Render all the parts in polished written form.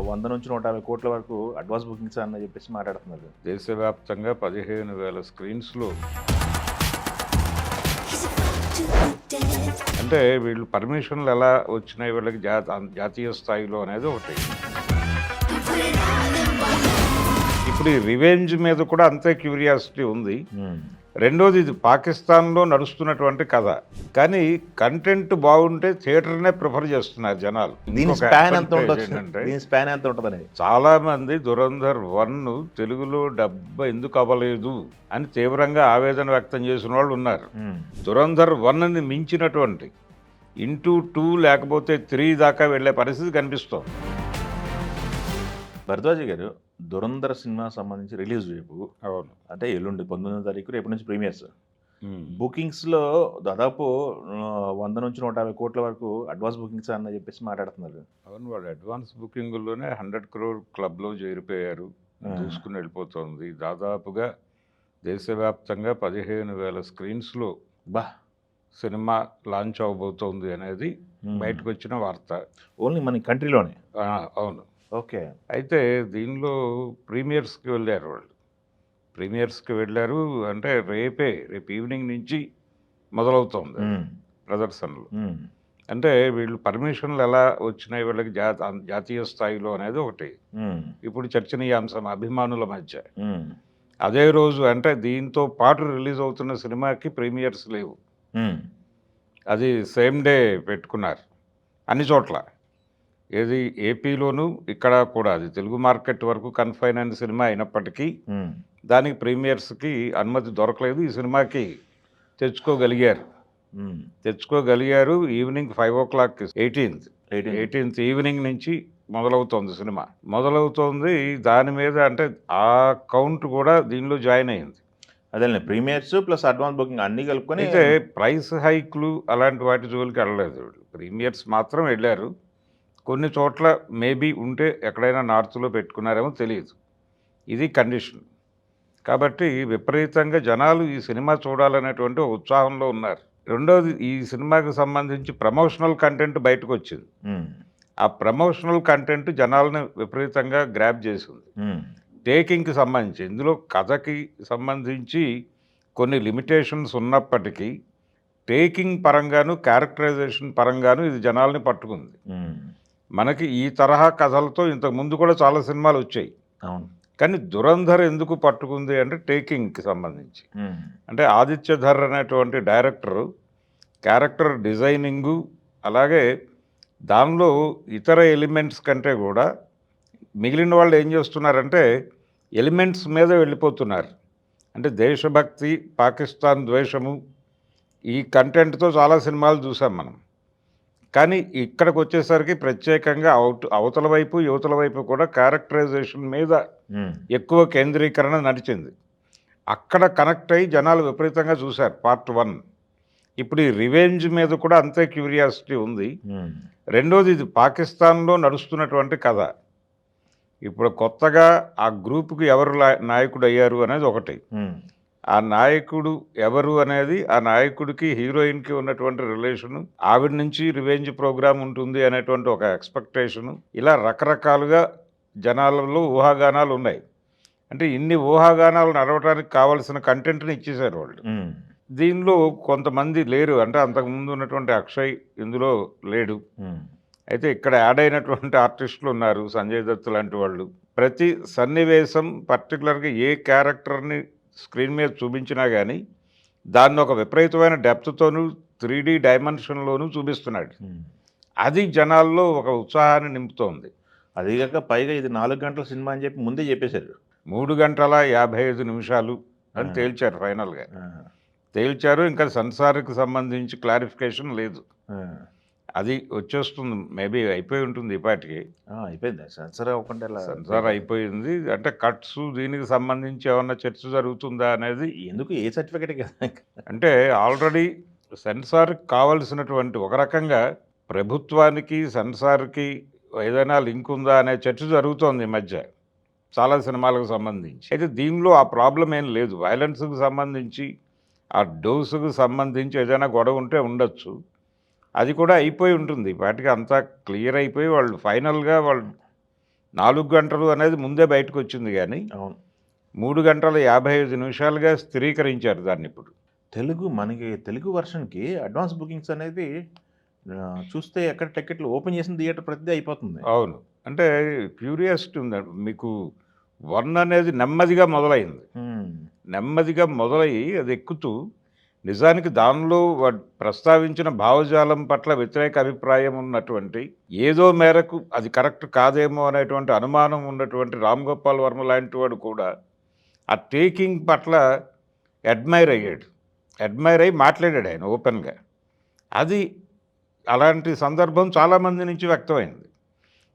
100-150 కోట్ల వరకు advance bookings అని చెప్పేసి మాట్లాడుతున్నారు. దేశవ్యాప్తంగా 15,000 స్క్రీన్స్‌లో అంటే వీళ్ళు పర్మిషన్‌లు ఎలా వచ్చినాయి వీళ్ళకి జాతీయ స్థాయిలో అనేది ఒకటి. ఇప్పుడు ఈ రివెంజ్ మీద కూడా అంతే క్యూరియాసిటీ ఉంది. రెండోది ఇది పాకిస్తాన్‌లో నడుస్తున్నటువంటి కథ. కానీ కంటెంట్ బాగుంటే థియేటర్‌నే ప్రిఫర్ చేస్తున్నారు జనాలు. దీని ఇంకొక స్పాన్ ఎంత అడ్వాంటేజ్ ఉండొచ్చు? ఏంటంటే దీని స్పాన్ ఎంత ఉంటదనేది? చాలామంది 'దురంధర్ 1' తెలుగులో డబ్బ ఎందుకు అవ్వలేదు అని తీవ్రంగా ఆవేదన వ్యక్తం చేసిన వాళ్ళు ఉన్నారు. 'దురంధర్ 1'ని మించినటువంటి 2 లేకపోతే 3 దాకా వెళ్ళే పరిస్థితి కనిపిస్తోంది. భరద్వాజ గారు, 'దురంధర్' సినిమా సంబంధించి రిలీజ్ రేపు. అవును. అంటే ఎల్లుండి 19వ తారీఖు రేపటి నుంచి ప్రీమియర్స్. బుకింగ్స్‌లో దాదాపు 100-150 కోట్ల వరకు అడ్వాన్స్ బుకింగ్స్ అని చెప్పేసి మాట్లాడుతున్నారు. అవును, వాళ్ళు అడ్వాన్స్ బుకింగుల్లోనే 100 crore క్లబ్‌లో చేరిపోయారు. దూసుకుని వెళ్ళిపోతోంది. దాదాపుగా దేశవ్యాప్తంగా 15,000 స్క్రీన్స్‌లో బా! సినిమా లాంచ్ అవ్వబోతోంది అనేది బయటకు వచ్చిన వార్త. ఓన్లీ మన కంట్రీలోనే. అవును. ఓకే. అయితే దీనిలో ప్రీమియర్స్‌కి వెళ్ళారు వాళ్ళు. ప్రీమియర్స్‌కి వెళ్ళారు అంటే రేపు ఈవినింగ్ నుంచి మొదలవుతోంది ప్రదర్శనలు. అంటే వీళ్ళు పర్మిషన్లు ఎలా వచ్చినాయి వీళ్ళకి జాతీయ స్థాయిలో అనేది ఒకటి. ఇప్పుడు చర్చనీయాంశం అభిమానుల మధ్య. అదే రోజు అంటే దీంతో పాటు రిలీజ్ అవుతున్న సినిమాకి ప్రీమియర్స్ లేవు. అది సేమ్ డే పెట్టుకున్నారు అన్ని చోట్ల. ఏది ఏపీలోను ఇక్కడ కూడా అది తెలుగు మార్కెట్ వరకు కన్ఫైన్ అయిన సినిమా అయినప్పటికీ దానికి ప్రీమియర్స్కి అనుమతి దొరకలేదు. ఈ సినిమాకి తెచ్చుకోగలిగారు. ఈవినింగ్ 5 o'clock 18th ఈవినింగ్ నుంచి మొదలవుతోంది సినిమా. దాని మీద అంటే ఆ కౌంట్ కూడా దీనిలో జాయిన్ అయింది. అదే ప్రీమియర్స్ ప్లస్ అడ్వాన్స్ బుకింగ్ అన్నీ కలుపుకొని. అయితే ప్రైస్ హైక్లు అలాంటి వాటి జోలికి వెళ్ళలేదు వీళ్ళు. ప్రీమియర్స్ మాత్రం వెళ్ళారు. కొన్ని చోట్ల మేబీ ఉంటే ఎక్కడైనా నార్త్లో పెట్టుకున్నారేమో తెలియదు. ఇది కండిషన్. కాబట్టి విపరీతంగా జనాలు ఈ సినిమా చూడాలనేటువంటి ఒక ఉత్సాహంలో ఉన్నారు. రెండోది ఈ సినిమాకి సంబంధించి ప్రమోషనల్ కంటెంట్ బయటకు వచ్చింది. ఆ ప్రమోషనల్ కంటెంట్ జనాలను విపరీతంగా గ్రాప్ చేసింది. టేకింగ్కి సంబంధించి ఇందులో కథకి సంబంధించి కొన్ని లిమిటేషన్స్ ఉన్నప్పటికీ టేకింగ్ పరంగాను క్యారెక్టరైజేషన్ పరంగాను ఇది జనాల్ని పట్టుకుంది. మనకి ఈ తరహా కథలతో ఇంతకుముందు కూడా చాలా సినిమాలు వచ్చాయి. అవును. కానీ 'దురంధర్' ఎందుకు పట్టుకుంది అంటే టేకింగ్కి సంబంధించి. అంటే ఆదిత్యధర్ అనేటువంటి డైరెక్టరు క్యారెక్టర్ డిజైనింగు అలాగే దానిలో ఇతర ఎలిమెంట్స్ కంటే కూడా మిగిలిన వాళ్ళు ఏం చేస్తున్నారంటే ఎలిమెంట్స్ మీద వెళ్ళిపోతున్నారు. అంటే దేశభక్తి, పాకిస్తాన్ ద్వేషము ఈ కంటెంట్తో చాలా సినిమాలు చూసాం మనం. కానీ ఇక్కడికి వచ్చేసరికి ప్రత్యేకంగా అవతల వైపు యువతల వైపు కూడా క్యారెక్టరైజేషన్ మీద ఎక్కువ కేంద్రీకరణ నడిచింది. అక్కడ కనెక్ట్ అయ్యి జనాలు విపరీతంగా చూశారు పార్ట్ 1. ఇప్పుడు ఈ రివెంజ్ మీద కూడా అంతే క్యూరియాసిటీ ఉంది. రెండోది ఇది పాకిస్తాన్లో నడుస్తున్నటువంటి కథ. ఇప్పుడు కొత్తగా ఆ గ్రూప్కి ఎవరు నాయకుడు అయ్యారు అనేది ఒకటి. ఆ నాయకుడు ఎవరు అనేది ఆ నాయకుడికి హీరోయిన్కి ఉన్నటువంటి రిలేషను, ఆవిడ నుంచి రివెంజ్ ప్రోగ్రామ్ ఉంటుంది అనేటువంటి ఒక ఎక్స్పెక్టేషను, ఇలా రకరకాలుగా జనాలలో ఊహాగానాలు ఉన్నాయి. అంటే ఇన్ని ఊహాగానాలు నడవడానికి కావాల్సిన కంటెంట్ని ఇచ్చేశారు వాళ్ళు. దీనిలో కొంతమంది లేరు. అంటే అంతకుముందు ఉన్నటువంటి అక్షయ్ ఇందులో లేడు. అయితే ఇక్కడ యాడ్ అయినటువంటి ఆర్టిస్టులు ఉన్నారు, సంజయ్ దత్ లాంటి వాళ్ళు. ప్రతి సన్నివేశం పర్టికులర్గా ఏ క్యారెక్టర్ని స్క్రీన్ మీద చూపించినా కానీ దాన్ని ఒక విపరీతమైన డెప్త్తోనూ 3D డైమెన్షన్లోనూ చూపిస్తున్నాడు. అది జనాల్లో ఒక ఉత్సాహాన్ని నింపుతోంది. అదిగాక పైగా ఇది 4 గంటల సినిమా అని చెప్పి ముందే చెప్పేశారు. 3 గంటల 55 నిమిషాలు అని తేల్చారు ఫైనల్గా. తేల్చారు. ఇంకా సెన్సార్కి సంబంధించి క్లారిఫికేషన్ లేదు. అది వచ్చేస్తుంది. మేబీ అయిపోయి ఉంటుంది ఇప్పటికి. అయిపోయింది. సెన్సార్ అవ్వకుండా సెన్సార్ అయిపోయింది. అంటే కట్స్ దీనికి సంబంధించి ఏమన్నా చర్చ జరుగుతుందా అనేది. ఎందుకు ఏ సర్టిఫికేట్ కదా అంటే ఆల్రెడీ సెన్సార్కి కావలసినటువంటి ఒక రకంగా ప్రభుత్వానికి సెన్సార్కి ఏదైనా లింక్ ఉందా అనే చర్చ జరుగుతోంది ఈ మధ్య చాలా సినిమాలకు సంబంధించి. అయితే దీనిలో ఆ ప్రాబ్లం ఏం లేదు. వైలెన్స్కి సంబంధించి ఆ డోసుకు సంబంధించి ఏదైనా గొడవ ఉంటే ఉండొచ్చు. అది కూడా అయిపోయి ఉంటుంది. వాటికి అంతా క్లియర్ అయిపోయి వాళ్ళు ఫైనల్గా వాళ్ళు 4 గంటలు అనేది ముందే బయటకు వచ్చింది కానీ అవును. 3 గంటల 55 నిమిషాలుగా స్థిరీకరించారు దాన్ని ఇప్పుడు. మనకి తెలుగు వెర్షన్‌కి అడ్వాన్స్ బుకింగ్స్ అనేది చూస్తే ఎక్కడ టికెట్లు ఓపెన్ చేసిన థియేటర్ ప్రతిదీ అయిపోతుంది. అవును. అంటే క్యూరియాసిటీ ఉందండి. మీకు 1 అనేది నెమ్మదిగా మొదలైంది. హ్మ్. నెమ్మదిగా మొదలయ్యి అది ఎక్కుతూ నిజానికి దానిలో ప్రస్తావించిన భావజాలం పట్ల వ్యతిరేక అభిప్రాయం ఉన్నటువంటి ఏదో మేరకు అది కరెక్ట్ కాదేమో అనేటువంటి అనుమానం ఉన్నటువంటి రామ్ గోపాల్ వర్మ లాంటి వాడు కూడా ఆ టేకింగ్ పట్ల అడ్మైర్ అయ్యాడు. అడ్మైర్ అయ్యి మాట్లాడాడు ఆయన ఓపెన్గా. అది అలాంటి సందర్భం చాలామంది నుంచి వ్యక్తమైంది.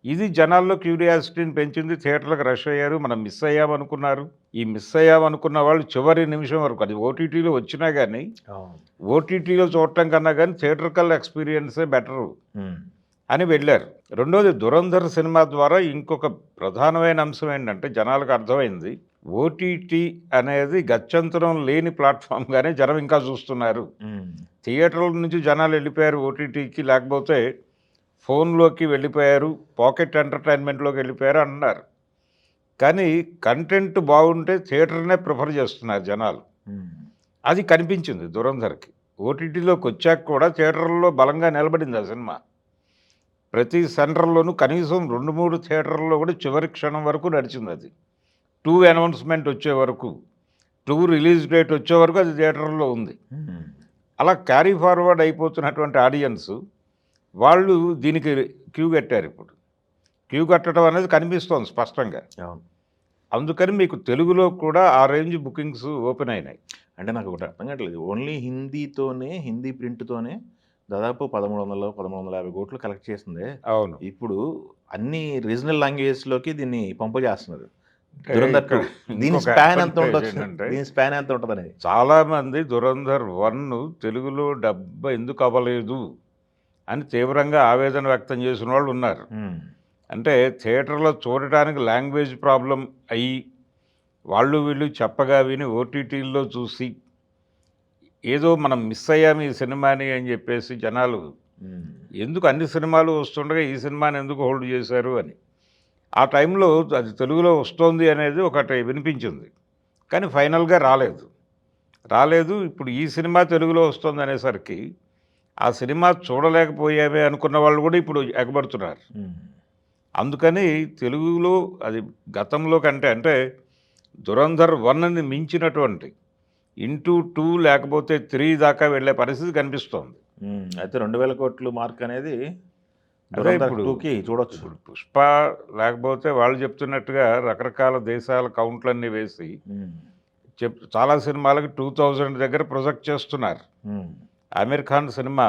ఇది జనాల్లో క్యూరియాసిటీని పెంచింది. థియేటర్లకు రష్ అయ్యారు. మనం మిస్ అయ్యామనుకున్నారు. ఈ మిస్ అయ్యామనుకున్న వాళ్ళు చివరి నిమిషం వరకు అది ఓటీటీలో వచ్చినా కానీ అవును. ఓటీటీలో చూడటం కన్నా కానీ థియేటర్కల్ ఎక్స్పీరియన్సే బెటరు హ్మ్. అని వెళ్ళారు. రెండోది దురంధర్ సినిమా ద్వారా ఇంకొక ప్రధానమైన అంశం ఏంటంటే జనాలకు అర్థమైంది ఓటీటీ అనేది గత్యంతరం లేని ప్లాట్ఫామ్గానే జనం ఇంకా చూస్తున్నారు. హ్మ్. థియేటర్ల నుంచి జనాలు వెళ్ళిపోయారు ఓటీటీకి, లేకపోతే ఫోన్లోకి వెళ్ళిపోయారు, పాకెట్ ఎంటర్టైన్మెంట్లోకి వెళ్ళిపోయారు అన్నారు. కానీ కంటెంట్ బాగుంటే థియేటర్నే ప్రిఫర్ చేస్తున్నారు జనాలు. హ్మ్. అది కనిపించింది దురంధర్కి. ఓటీటీలోకి వచ్చాక కూడా థియేటర్లలో బలంగా నిలబడింది ఆ సినిమా. ప్రతి సెంటర్లోనూ కనీసం 2-3 థియేటర్లలో కూడా చివరి క్షణం వరకు నడిచింది అది. 2 అనౌన్స్మెంట్ వచ్చే వరకు, 2 రిలీజ్ డేట్ వచ్చే వరకు అది థియేటర్లో ఉంది. హ్మ్. అలా క్యారీ ఫార్వర్డ్ అయిపోతున్నటువంటి ఆడియన్స్ వాళ్ళు దీనికి క్యూ కట్టారు ఇప్పుడు. క్యూ కట్టడం అనేది కనిపిస్తోంది స్పష్టంగా. అవును. అందుకని మీకు తెలుగులో కూడా ఆ రేంజ్ బుకింగ్స్ ఓపెన్ అయినాయి. అంటే నాకు ఒకటి అర్థం కావట్లేదు. ఓన్లీ హిందీ ప్రింట్‌తోనే దాదాపు 1300, 1350 కోట్లు కలెక్ట్ చేసిందే. అవును. ఇప్పుడు అన్ని రీజనల్ లాంగ్వేజెస్‌లోకి దీన్ని పంపజేస్తున్నారు. అంటే దురంధర్ ఇక్కడ 2 దీని ఇంకొక స్పాన్ ఎంత advantage ఉండొచ్చు? ఏంటంటే దీని స్పాన్ ఎంత ఉంటదనేది? చాలామంది దురంధర్ 1 తెలుగులో డబ్బ ఎందుకు అవ్వలేదు అని తీవ్రంగా ఆవేదన వ్యక్తం చేసిన వాళ్ళు ఉన్నారు. హ్మ్. అంటే థియేటర్లో చూడటానికి లాంగ్వేజ్ ప్రాబ్లం అయ్యి వాళ్ళు వీళ్ళు చెప్పగా విని ఓటీటీల్లో చూసి ఏదో మనం మిస్ అయ్యాము ఈ సినిమాని అని చెప్పేసి జనాలు హ్మ్. ఎందుకు అన్ని సినిమాలు వస్తుండగా ఈ సినిమాని ఎందుకు హోల్డ్ చేశారు అని. ఆ టైంలో అది తెలుగులో వస్తోంది అనేది ఒకటి వినిపించింది. కానీ ఫైనల్గా రాలేదు. ఇప్పుడు ఈ సినిమా తెలుగులో వస్తుంది అనేసరికి ఆ సినిమా చూడలేకపోయామే అనుకున్న వాళ్ళు కూడా ఇప్పుడు ఎగబడుతున్నారు. హ్మ్. అందుకని తెలుగులో అది గతంలో కంటే అంటే దురంధర్ 1ని మించినటువంటి ఇంటూ 2 లేకపోతే 3 దాకా వెళ్ళే పరిస్థితి కనిపిస్తోంది. హ్మ్. అయితే 2000 కోట్లు మార్క్ అనేది అదే దురంధర్ ఇప్పుడు 2కి చూడొచ్చు. ఇప్పుడు 'పుష్ప' లేకపోతే వాళ్ళు చెప్తున్నట్టుగా రకరకాల దేశాల కౌంట్లన్నీ వేసి హ్మ్. చాలా సినిమాలకి 2000 దగ్గర ప్రొజెక్ట్ చేస్తున్నారు. హ్మ్. 'ఆమీర్ ఖాన్' సినిమా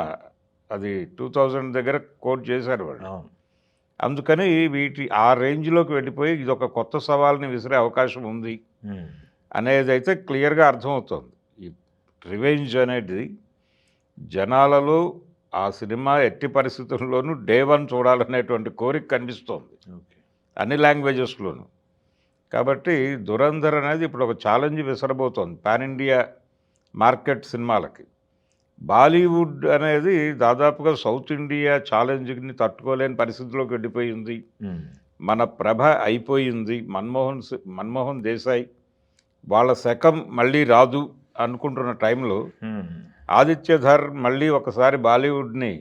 అది 2000 దగ్గర కోట్ చేశారు వాళ్ళు. అవును. అందుకని ఆ రేంజ్‌లోకి వెళ్ళిపోయి ఇదొక కొత్త సవాల్ని విసిరే అవకాశం ఉంది హ్మ్. అనేదైతే క్లియర్‌గా అర్థమవుతోంది. ఈ రివెంజ్ అనేది జనాలలో ఆ సినిమా ఎట్టి పరిస్థితుల్లోనూ డే 1 చూడాలనేటువంటి కోరిక కనిపిస్తోంది ఓకే. అన్ని లాంగ్వేజెస్‌లోనూ. కాబట్టి 'దురంధర్' అనేది ఇప్పుడు ఒక ఛాలెంజ్ విసరబోతోంది పాన్ ఇండియా మార్కెట్ సినిమాలకి. బాలీవుడ్ అనేది దాదాపుగా సౌత్ ఇండియా ఛాలెంజ్‌ని తట్టుకోలేని పరిస్థితిలోకి వెళ్ళిపోయింది. హ్మ్. మన ప్రభ అయిపోయింది. మన్మోహన్ దేశాయ్ వాళ్ళ శకం మళ్ళీ రాదు అనుకుంటున్న టైంలో హ్మ్. ఆదిత్యధర్ మళ్ళీ ఒకసారి బాలీవుడ్ని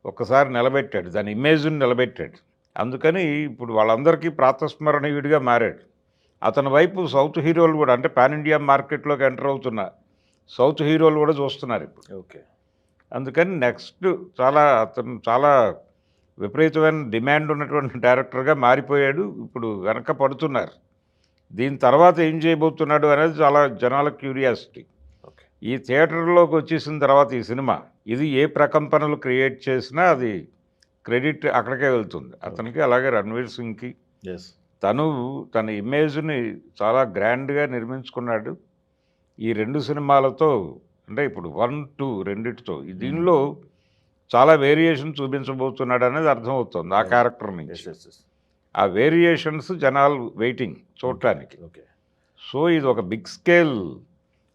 ఒకసారి నిలబెట్టాడు. దాని ఇమేజ్‌ని నిలబెట్టాడు. అందుకని ఇప్పుడు వాళ్ళందరికీ ప్రాతస్మరణీయుడిగా మారాడు. అతని వైపు సౌత్ హీరోలు కూడా అంటే పాన్ ఇండియా మార్కెట్లోకి ఎంటర్ అవుతున్న సౌత్ హీరోలు కూడా చూస్తున్నారు ఇప్పుడు. ఓకే. అందుకని నెక్స్ట్ అతను చాలా విపరీతమైన డిమాండ్ ఉన్నటువంటి డైరెక్టర్గా మారిపోయాడు. ఇప్పుడు వెనక పడుతున్నారు. దీని తర్వాత ఏం చేయబోతున్నాడు అనేది చాలా జనాల క్యూరియాసిటీ. ఓకే. ఈ థియేటర్లోకి వచ్చేసిన తర్వాత ఈ సినిమా ఇది ఏ ప్రకంపనలు క్రియేట్ చేసినా అది క్రెడిట్ అక్కడికే వెళ్తుంది అతనికి. అలాగే రణ్వీర్ సింగ్కి యెస్. తన ఇమేజ్ని చాలా గ్రాండ్గా నిర్మించుకున్నాడు ఈ 2 సినిమాలతో. అంటే ఇప్పుడు 1, 2 రెండిటితో దీనిలో చాలా వేరియేషన్ చూపించబోతున్నాడు అనేది అర్థమవుతుంది ఆ క్యారెక్టర్ యెస్. నుంచి. యెస్. యెస్. ఆ వేరియేషన్స్ జనాలు వెయిటింగ్ చూడటానికి. ఓకే. సో ఇది ఒక బిగ్ స్కేల్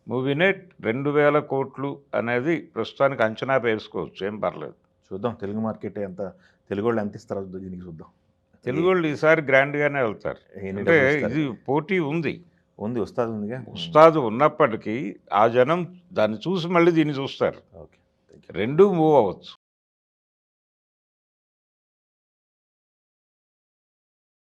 మూవీనే. 2000 కోట్లు అనేది ప్రస్తుతానికి అంచనా వేసుకోవచ్చు, ఏం పర్లేదు. చూద్దాం తెలుగు మార్కెట్ ఎంత తెలుగోళ్ళు ఎంత ఇస్తారో దీనికి చూద్దాం. తెలుగు వాళ్ళు ఈసారి గ్రాండ్గానే వెళ్తారు. ఎన్ని అంటే డబ్బులు ఇస్తారు? ఇది పోటీ ఉంది. ఉంది, ఉస్తాద్ ఉందిగా. ఉస్తాదు ఉన్నప్పటికీ ఆ జనం దాన్ని చూసి మళ్ళీ దీన్ని చూస్తారు. Okay, thank you. రెండూ మూవ్ అవ్వచ్చు.